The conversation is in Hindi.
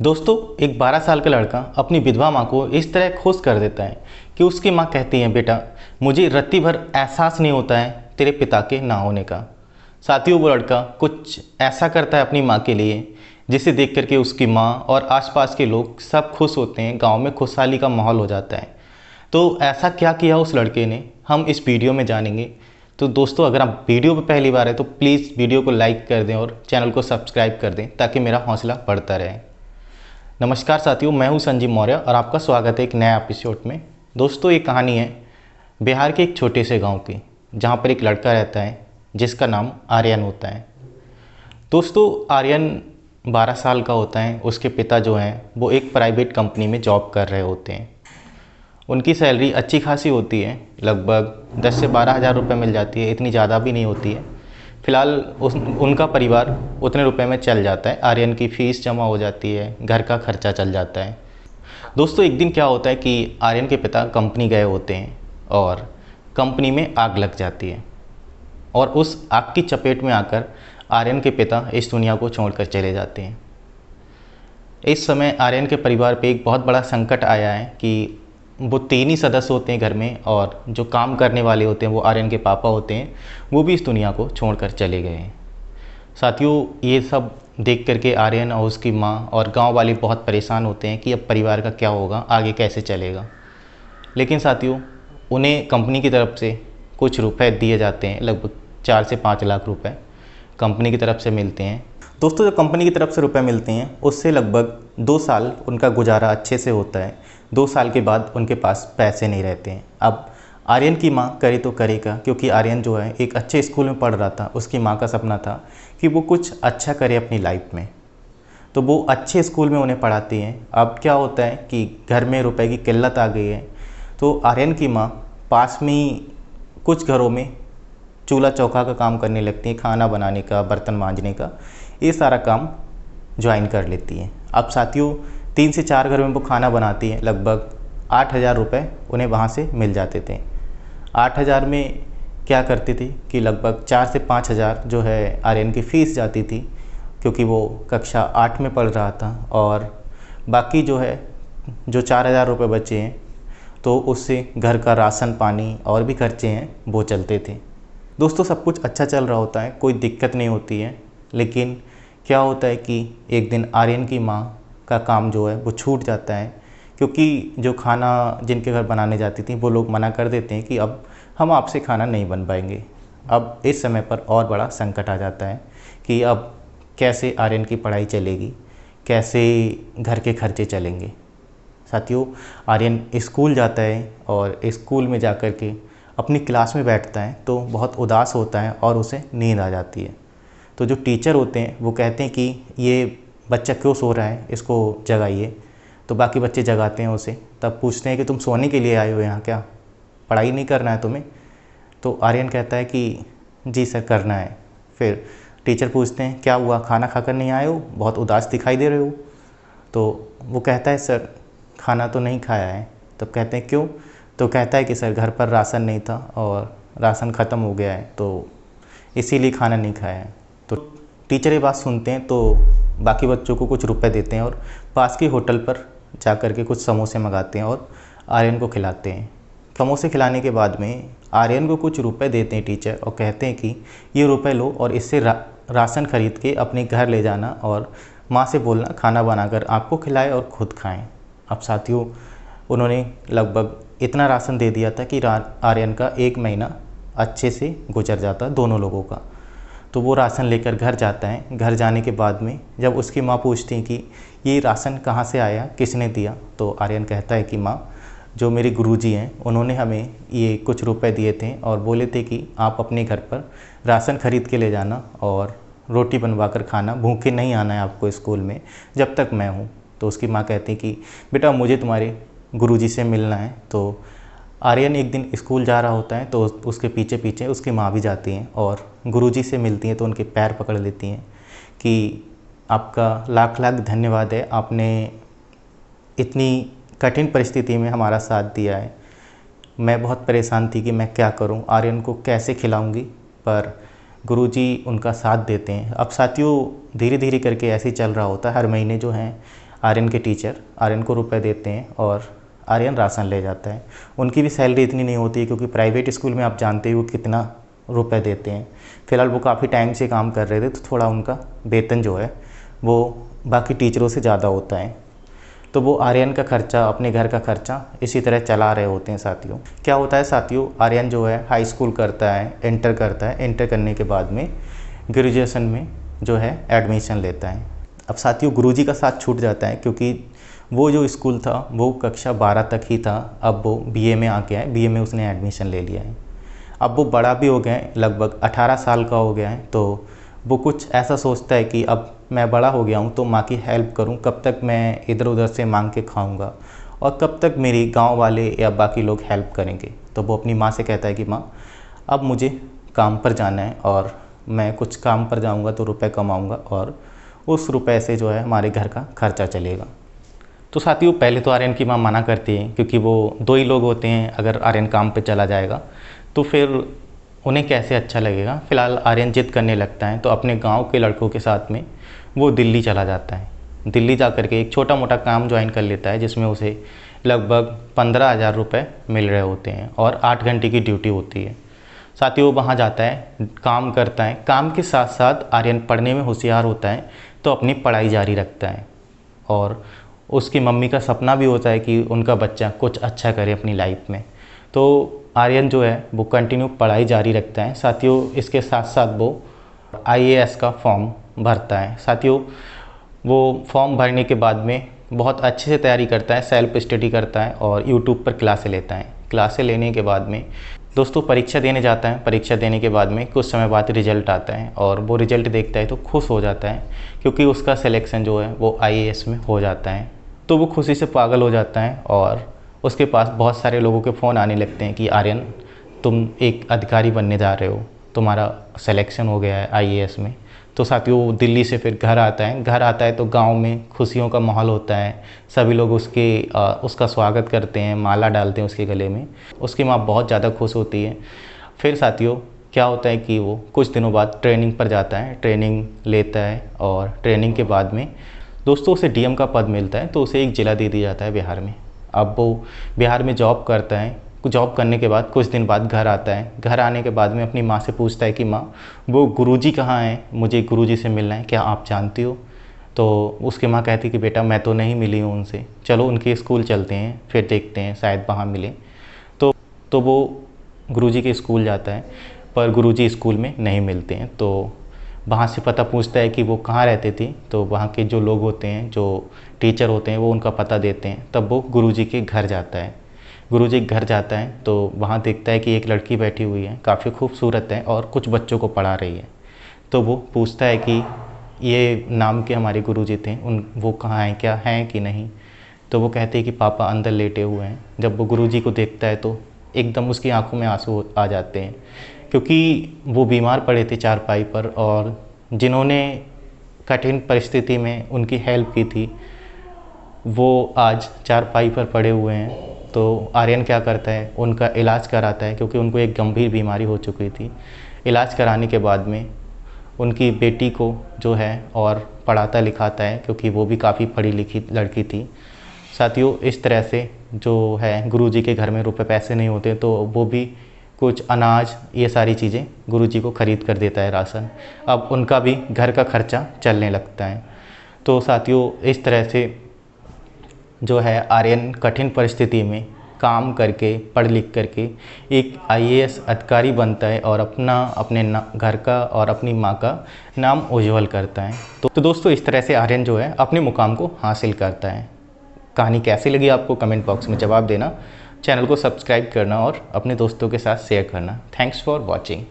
दोस्तों, एक 12 साल का लड़का अपनी विधवा माँ को इस तरह खुश कर देता है कि उसकी माँ कहती है, बेटा मुझे रत्ती भर एहसास नहीं होता है तेरे पिता के ना होने का। साथियों, वो लड़का कुछ ऐसा करता है अपनी माँ के लिए जिसे देख करके उसकी माँ और आसपास के लोग सब खुश होते हैं। गांव में खुशहाली का माहौल हो जाता है। तो ऐसा क्या किया उस लड़के ने, हम इस वीडियो में जानेंगे। तो दोस्तों, अगर आप वीडियो पर पहली बार है तो प्लीज़ वीडियो को लाइक कर दें और चैनल को सब्सक्राइब कर दें ताकि मेरा हौसला बढ़ता रहे। नमस्कार साथियों, मैं हूं संजीव मौर्य और आपका स्वागत है एक नया एपिसोड में। दोस्तों, ये कहानी है बिहार के एक छोटे से गांव की, जहां पर एक लड़का रहता है जिसका नाम आर्यन होता है। दोस्तों, आर्यन 12 साल का होता है। उसके पिता जो हैं वो एक प्राइवेट कंपनी में जॉब कर रहे होते हैं। उनकी सैलरी अच्छी खासी होती है, लगभग 10 से 12 हज़ार रुपये मिल जाती है। इतनी ज़्यादा भी नहीं होती है। फ़िलहाल उनका परिवार उतने रुपए में चल जाता है। आर्यन की फ़ीस जमा हो जाती है, घर का खर्चा चल जाता है। दोस्तों, एक दिन क्या होता है कि आर्यन के पिता कंपनी गए होते हैं और कंपनी में आग लग जाती है और उस आग की चपेट में आकर आर्यन के पिता इस दुनिया को छोड़कर चले जाते हैं। इस समय आर्यन के परिवार पे एक बहुत बड़ा संकट आया है कि वो 3 ही सदस्य होते हैं घर में और जो काम करने वाले होते हैं वो आर्यन के पापा होते हैं, वो भी इस दुनिया को छोड़कर चले गए हैं। साथियों, ये सब देख करके आर्यन और उसकी माँ और गांव वाले बहुत परेशान होते हैं कि अब परिवार का क्या होगा, आगे कैसे चलेगा। लेकिन साथियों, उन्हें कंपनी की तरफ से कुछ रुपए दिए जाते हैं, लगभग 4 से 5 लाख रुपए कंपनी की तरफ से मिलते हैं। दोस्तों, जो कंपनी की तरफ से रुपए मिलते हैं उससे लगभग 2 साल उनका गुजारा अच्छे से होता है। 2 साल के बाद उनके पास पैसे नहीं रहते हैं। अब आर्यन की माँ करे तो करेगा, क्योंकि आर्यन जो है एक अच्छे स्कूल में पढ़ रहा था। उसकी माँ का सपना था कि वो कुछ अच्छा करे अपनी लाइफ में, तो वो अच्छे स्कूल में उन्हें पढ़ाती हैं। अब क्या होता है कि घर में रुपए की किल्लत आ गई है, तो आर्यन की माँ पास में ही कुछ घरों में चूल्हा चौका का काम करने लगती हैं, खाना बनाने का, बर्तन मांजने का, ये सारा काम ज्वाइन कर लेती हैं। अब साथियों, 3 से 4 घर में वो खाना बनाती हैं। लगभग 8,000 रुपये उन्हें वहाँ से मिल जाते थे। 8,000 में क्या करती थी कि लगभग 4 से 5,000 जो है आर्यन की फ़ीस जाती थी, क्योंकि वो कक्षा 8 में पढ़ रहा था। और बाकी जो है जो 4,000 रुपये बचे हैं तो उससे घर का राशन पानी और भी खर्चे हैं वो चलते थे। दोस्तों, सब कुछ अच्छा चल रहा होता है, कोई दिक्कत नहीं होती है। लेकिन क्या होता है कि एक दिन आर्यन की माँ का काम जो है वो छूट जाता है, क्योंकि जो खाना जिनके घर बनाने जाती थी वो लोग मना कर देते हैं कि अब हम आपसे खाना नहीं बन पाएंगे। अब इस समय पर और बड़ा संकट आ जाता है कि अब कैसे आर्यन की पढ़ाई चलेगी, कैसे घर के खर्चे चलेंगे। साथियों, आर्यन स्कूल जाता है और स्कूल में जा कर के अपनी क्लास में बैठता है तो बहुत उदास होता है और उसे नींद आ जाती है। तो जो टीचर होते हैं वो कहते हैं कि ये बच्चा क्यों सो रहा है, इसको जगाइए। तो बाकी बच्चे जगाते हैं उसे। तब पूछते हैं कि तुम सोने के लिए आए हो यहाँ, क्या पढ़ाई नहीं करना है तुम्हें? तो आर्यन कहता है कि जी सर, करना है। फिर टीचर पूछते हैं, क्या हुआ, खाना खाकर नहीं आए हो, बहुत उदास दिखाई दे रहे हो? तो वो कहता है, सर खाना तो नहीं खाया है। तब कहते हैं क्यों? तो कहता है कि सर घर पर राशन नहीं था और राशन ख़त्म हो गया है, तो इसीलिए खाना नहीं खाया है। तो टीचर ये बात सुनते हैं तो बाकी बच्चों को कुछ रुपए देते हैं और पास के होटल पर जा कर के कुछ समोसे मंगाते हैं और आर्यन को खिलाते हैं। समोसे खिलाने के बाद में आर्यन को कुछ रुपए देते हैं टीचर और कहते हैं कि ये रुपए लो और इससे राशन खरीद के अपने घर ले जाना और माँ से बोलना खाना बनाकर आपको खिलाए और खुद खाएं। अब साथियों, उन्होंने लगभग इतना राशन दे दिया था कि आर्यन का 1 महीना अच्छे से गुजर जाता दोनों लोगों का। तो वो राशन लेकर घर जाता है। घर जाने के बाद में जब उसकी माँ पूछती है कि ये राशन कहाँ से आया, किसने दिया, तो आर्यन कहता है कि माँ, जो मेरे गुरुजी हैं उन्होंने हमें ये कुछ रुपए दिए थे और बोले थे कि आप अपने घर पर राशन खरीद के ले जाना और रोटी बनवा कर खाना, भूखे नहीं आना है आपको स्कूल में जब तक मैं हूँ। तो उसकी माँ कहती कि बेटा मुझे तुम्हारे गुरुजी से मिलना है। तो आर्यन एक दिन स्कूल जा रहा होता है तो उसके पीछे पीछे उसकी माँ भी जाती हैं और गुरुजी से मिलती हैं। तो उनके पैर पकड़ लेती हैं कि आपका लाख लाख धन्यवाद है, आपने इतनी कठिन परिस्थिति में हमारा साथ दिया है। मैं बहुत परेशान थी कि मैं क्या करूं, आर्यन को कैसे खिलाऊंगी, पर गुरुजी उनका साथ देते हैं। अब साथियों, धीरे धीरे करके ऐसे ही चल रहा होता है। हर महीने जो है आर्यन के टीचर आर्यन को रुपए देते हैं और आर्यन राशन ले जाता है। उनकी भी सैलरी इतनी नहीं होती है क्योंकि प्राइवेट स्कूल में आप जानते ही वो कितना रुपए देते हैं। फ़िलहाल वो काफ़ी टाइम से काम कर रहे थे तो थोड़ा उनका वेतन जो है वो बाकी टीचरों से ज़्यादा होता है। तो वो आर्यन का खर्चा, अपने घर का खर्चा इसी तरह चला रहे होते हैं साथियों। क्या होता है साथियों, आर्यन जो है हाई स्कूल करता है, इंटर करता है, इंटर करने के बाद में ग्रेजुएशन में जो है एडमिशन लेता है। अब साथियों गुरुजी का साथ छूट जाता है क्योंकि वो जो स्कूल था वो कक्षा 12 तक ही था। अब वो बीए में आ गया है, बीए में उसने एडमिशन ले लिया है। अब वो बड़ा भी हो गया है, लगभग 18 साल का हो गया है। तो वो कुछ ऐसा सोचता है कि अब मैं बड़ा हो गया हूँ तो माँ की हेल्प करूँ, कब तक मैं इधर उधर से मांग के खाऊंगा और कब तक मेरी गांव वाले या बाकी लोग हेल्प करेंगे। तो वो अपनी माँ से कहता है कि माँ अब मुझे काम पर जाना है और मैं कुछ काम पर जाऊंगा तो रुपए कमाऊंगा और उस रुपए से जो है हमारे घर का खर्चा चलेगा। तो साथियों पहले तो आर्यन की माँ मना करती है क्योंकि वो 2 ही लोग होते हैं, अगर आर्यन काम पे चला जाएगा तो फिर उन्हें कैसे अच्छा लगेगा। फ़िलहाल आर्यन जिद करने लगता है तो अपने गांव के लड़कों के साथ में वो दिल्ली चला जाता है। दिल्ली जा कर के एक छोटा मोटा काम ज्वाइन कर लेता है जिसमें उसे लगभग 15,000 रुपये मिल रहे होते हैं और 8 घंटे की ड्यूटी होती है। साथियों वो वहाँ जाता है, काम करता है। काम के साथ साथ आर्यन पढ़ने में होशियार होता है तो अपनी पढ़ाई जारी रखता है और उसकी मम्मी का सपना भी होता है कि उनका बच्चा कुछ अच्छा करे अपनी लाइफ में। तो आर्यन जो है वो कंटिन्यू पढ़ाई जारी रखता है। साथियों इसके साथ साथ वो आईएएस का फॉर्म भरता है। साथियों वो फॉर्म भरने के बाद में बहुत अच्छे से तैयारी करता है, सेल्फ स्टडी करता है और यूट्यूब पर क्लासें लेता है। क्लासें लेने के बाद में दोस्तों परीक्षा देने जाता है। परीक्षा देने के बाद में कुछ समय बाद रिजल्ट आता है और वो रिजल्ट देखता है तो खुश हो जाता है क्योंकि उसका सिलेक्शन जो है वो आईएएस में हो जाता है। तो वो खुशी से पागल हो जाता है और उसके पास बहुत सारे लोगों के फ़ोन आने लगते हैं कि आर्यन तुम एक अधिकारी बनने जा रहे हो, तुम्हारा सिलेक्शन हो गया है आईएएस में। तो साथियों वो दिल्ली से फिर घर आता है। घर आता है तो गांव में खुशियों का माहौल होता है, सभी लोग उसका स्वागत करते हैं, माला डालते हैं उसके गले में। उसकी माँ बहुत ज़्यादा खुश होती है। फिर साथियों क्या होता है कि वो कुछ दिनों बाद ट्रेनिंग पर जाता है, ट्रेनिंग लेता है और ट्रेनिंग के बाद में दोस्तों उसे डीएम का पद मिलता है तो उसे एक ज़िला दे दिया जाता है बिहार में। अब वो बिहार में जॉब करता है। जॉब करने के बाद कुछ दिन बाद घर आता है। घर आने के बाद में अपनी माँ से पूछता है कि माँ वो गुरुजी कहाँ हैं, मुझे गुरुजी से मिलना है, क्या आप जानती हो? तो उसकी माँ कहती कि बेटा मैं तो नहीं मिली हूँ उनसे, चलो उनके स्कूल चलते हैं फिर देखते हैं शायद वहाँ मिले। तो वो गुरुजी के स्कूल जाता है पर गुरुजी स्कूल में नहीं मिलते हैं। तो वहाँ से पता पूछता है कि वो कहाँ रहते थे। तो वहाँ के जो लोग होते हैं, जो टीचर होते हैं, वो उनका पता देते हैं। तब वो गुरुजी के घर जाता है। गुरुजी के घर जाता है तो वहाँ देखता है कि एक लड़की बैठी हुई है, काफ़ी खूबसूरत है और कुछ बच्चों को पढ़ा रही है। तो वो पूछता है कि ये नाम के हमारे गुरुजी थे, वो कहाँ हैं, क्या हैं कि नहीं? तो वो कहते हैं कि पापा अंदर लेटे हुए हैं। जब वो गुरुजी को देखता है तो एकदम उसकी आंखों में आंसू आ जाते हैं क्योंकि वो बीमार पड़े थे चारपाई पर और जिन्होंने कठिन परिस्थिति में उनकी हेल्प की थी वो आज चारपाई पर पड़े हुए हैं। तो आर्यन क्या करता है, उनका इलाज कराता है क्योंकि उनको एक गंभीर बीमारी हो चुकी थी। इलाज कराने के बाद में उनकी बेटी को जो है और पढ़ाता लिखाता है क्योंकि वो भी काफ़ी पढ़ी लिखी लड़की थी। साथियों इस तरह से जो है गुरुजी के घर में रुपए पैसे नहीं होते तो वो भी कुछ अनाज ये सारी चीज़ें गुरुजी को ख़रीद कर देता है, राशन। अब उनका भी घर का खर्चा चलने लगता है। तो साथियों इस तरह से जो है आर्यन कठिन परिस्थिति में काम करके पढ़ लिख करके एक आईएएस अधिकारी बनता है और अपने घर का और अपनी माँ का नाम उज्जवल करता है। तो दोस्तों इस तरह से आर्यन जो है अपने मुकाम को हासिल करता है। कहानी कैसी लगी आपको कमेंट बॉक्स में जवाब देना, चैनल को सब्सक्राइब करना और अपने दोस्तों के साथ शेयर करना। Thanks for watching.